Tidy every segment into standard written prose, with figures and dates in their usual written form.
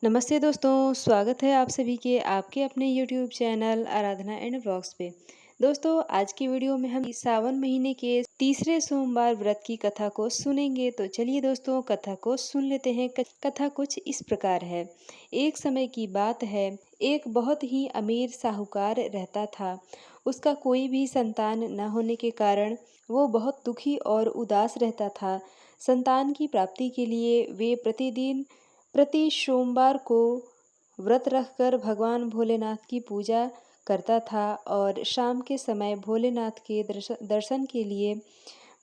नमस्ते दोस्तों, स्वागत है आप सभी के आपके अपने YouTube channel Aradhana and vlogs पे। दोस्तों, आज की वीडियो में हम सावन महीने के तीसरे सोमवार व्रत की कथा को सुनेंगे। तो चलिए दोस्तों, कथा को सुन लेते हैं। कथा कुछ इस प्रकार है। एक समय की बात है, एक बहुत ही अमीर साहूकार रहता था। उसका कोई भी संतान न होने के कारण वो बहुत दुखी और उदास रहता था। संतान की प्राप्ति के लिए वे प्रतिदिन प्रति सोमवार को व्रत रखकर भगवान भोलेनाथ की पूजा करता था और शाम के समय भोलेनाथ के दर्शन के लिए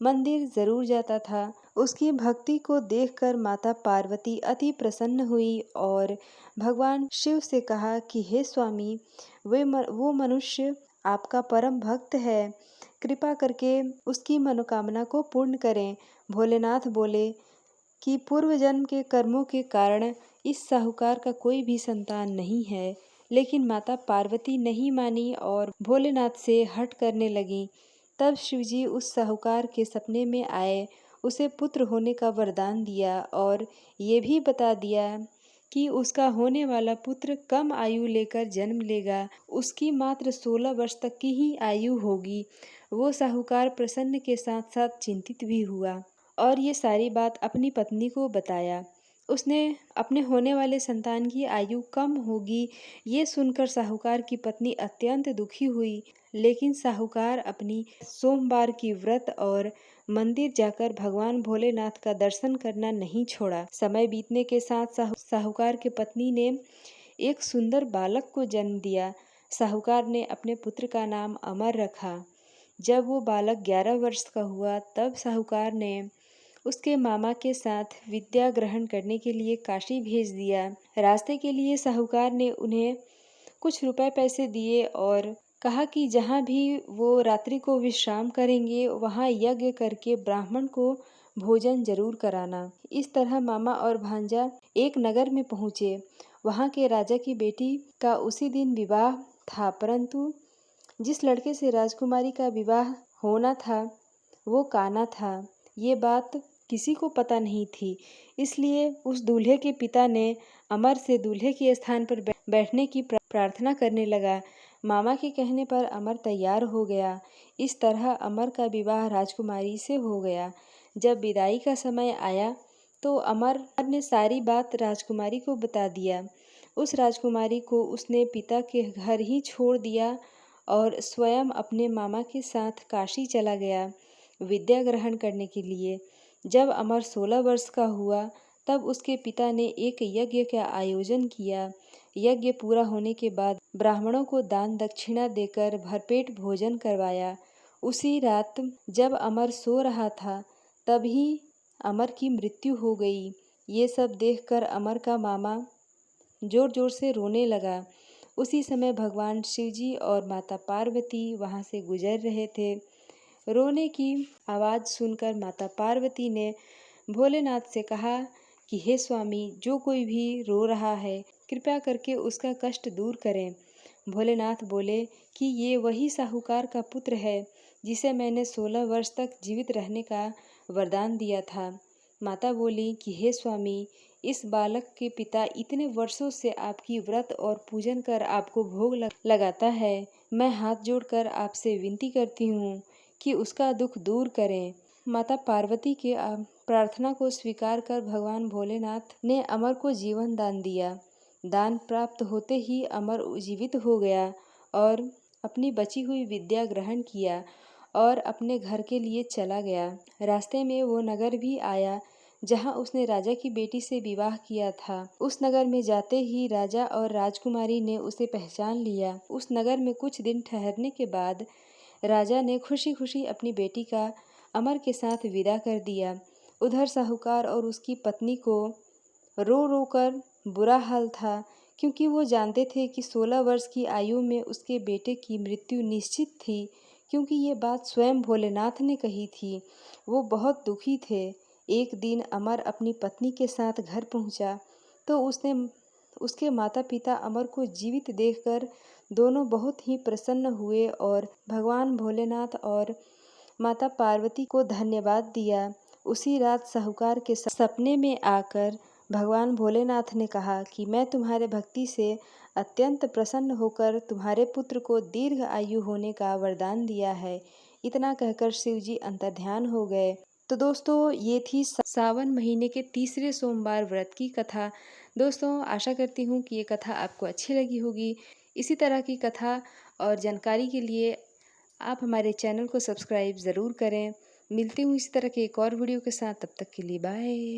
मंदिर जरूर जाता था। उसकी भक्ति को देखकर माता पार्वती अति प्रसन्न हुई और भगवान शिव से कहा कि हे स्वामी, वो मनुष्य आपका परम भक्त है, कृपा करके उसकी मनोकामना को पूर्ण करें। भोलेनाथ बोले कि पूर्व जन्म के कर्मों के कारण इस साहूकार का कोई भी संतान नहीं है। लेकिन माता पार्वती नहीं मानी और भोलेनाथ से हट करने लगी। तब शिवजी उस साहूकार के सपने में आए, उसे पुत्र होने का वरदान दिया और ये भी बता दिया कि उसका होने वाला पुत्र कम आयु लेकर जन्म लेगा। उसकी मात्र 16 वर्ष तक की ही आयु होगी। वो साहूकार प्रसन्न के साथ साथ चिंतित भी हुआ और ये सारी बात अपनी पत्नी को बताया। उसने अपने होने वाले संतान की आयु कम होगी ये सुनकर साहूकार की पत्नी अत्यंत दुखी हुई। लेकिन साहूकार अपनी सोमवार की व्रत और मंदिर जाकर भगवान भोलेनाथ का दर्शन करना नहीं छोड़ा। समय बीतने के साथ साहूकार की पत्नी ने एक सुंदर बालक को जन्म दिया। साहूकार ने अपने पुत्र का नाम अमर रखा। जब वो बालक 11 वर्ष का हुआ तब साहूकार ने उसके मामा के साथ विद्या ग्रहण करने के लिए काशी भेज दिया। रास्ते के लिए साहूकार ने उन्हें कुछ रुपए पैसे दिए और कहा कि जहाँ भी वो रात्रि को विश्राम करेंगे वहाँ यज्ञ करके ब्राह्मण को भोजन जरूर कराना। इस तरह मामा और भांजा एक नगर में पहुँचे। वहाँ के राजा की बेटी का उसी दिन विवाह था, परंतु जिस लड़के से राजकुमारी का विवाह होना था वो काना था। ये बात किसी को पता नहीं थी। इसलिए उस दूल्हे के पिता ने अमर से दूल्हे के स्थान पर बैठने की प्रार्थना करने लगा। मामा के कहने पर अमर तैयार हो गया। इस तरह अमर का विवाह राजकुमारी से हो गया। जब विदाई का समय आया तो अमर ने सारी बात राजकुमारी को बता दिया। उस राजकुमारी को उसने पिता के घर ही छोड़ दिया और स्वयं अपने मामा के साथ काशी चला गया विद्या ग्रहण करने के लिए। जब अमर 16 वर्ष का हुआ तब उसके पिता ने एक यज्ञ का आयोजन किया। यज्ञ पूरा होने के बाद ब्राह्मणों को दान दक्षिणा देकर भरपेट भोजन करवाया। उसी रात जब अमर सो रहा था तभी अमर की मृत्यु हो गई। ये सब देखकर अमर का मामा जोर जोर से रोने लगा। उसी समय भगवान शिवजी और माता पार्वती वहाँ से गुजर रहे थे। रोने की आवाज़ सुनकर माता पार्वती ने भोलेनाथ से कहा कि हे स्वामी, जो कोई भी रो रहा है कृपया करके उसका कष्ट दूर करें। भोलेनाथ बोले कि ये वही साहूकार का पुत्र है जिसे मैंने 16 वर्ष तक जीवित रहने का वरदान दिया था। माता बोली कि हे स्वामी, इस बालक के पिता इतने वर्षों से आपकी व्रत और पूजन कर आपको भोग लगाता है। मैं हाथ जोड़कर आपसे विनती करती हूँ कि उसका दुख दूर करें। माता पार्वती के प्रार्थना को स्वीकार कर भगवान भोलेनाथ ने अमर को जीवन दान दिया। दान प्राप्त होते ही अमर जीवित हो गया और अपनी बची हुई विद्या ग्रहण किया और अपने घर के लिए चला गया। रास्ते में वो नगर भी आया जहाँ उसने राजा की बेटी से विवाह किया था। उस नगर में जाते ही राजा और राजकुमारी ने उसे पहचान लिया। उस नगर में कुछ दिन ठहरने के बाद राजा ने खुशी खुशी अपनी बेटी का अमर के साथ विदा कर दिया। उधर साहूकार और उसकी पत्नी को रो रो कर बुरा हाल था, क्योंकि वो जानते थे कि 16 वर्ष की आयु में उसके बेटे की मृत्यु निश्चित थी, क्योंकि ये बात स्वयं भोलेनाथ ने कही थी। वो बहुत दुखी थे। एक दिन अमर अपनी पत्नी के साथ घर पहुंचा तो उसके माता पिता अमर को जीवित देखकर दोनों बहुत ही प्रसन्न हुए और भगवान भोलेनाथ और माता पार्वती को धन्यवाद दिया। उसी रात साहूकार के सपने में आकर भगवान भोलेनाथ ने कहा कि मैं तुम्हारे भक्ति से अत्यंत प्रसन्न होकर तुम्हारे पुत्र को दीर्घ आयु होने का वरदान दिया है। इतना कहकर शिव जी अंतर्ध्यान हो गए। तो दोस्तों ये थी सावन महीने के तीसरे सोमवार व्रत की कथा। दोस्तों आशा करती हूँ कि ये कथा आपको अच्छी लगी होगी। इसी तरह की कथा और जानकारी के लिए आप हमारे चैनल को सब्सक्राइब ज़रूर करें। मिलती हूँ इसी तरह के एक और वीडियो के साथ, तब तक के लिए बाय।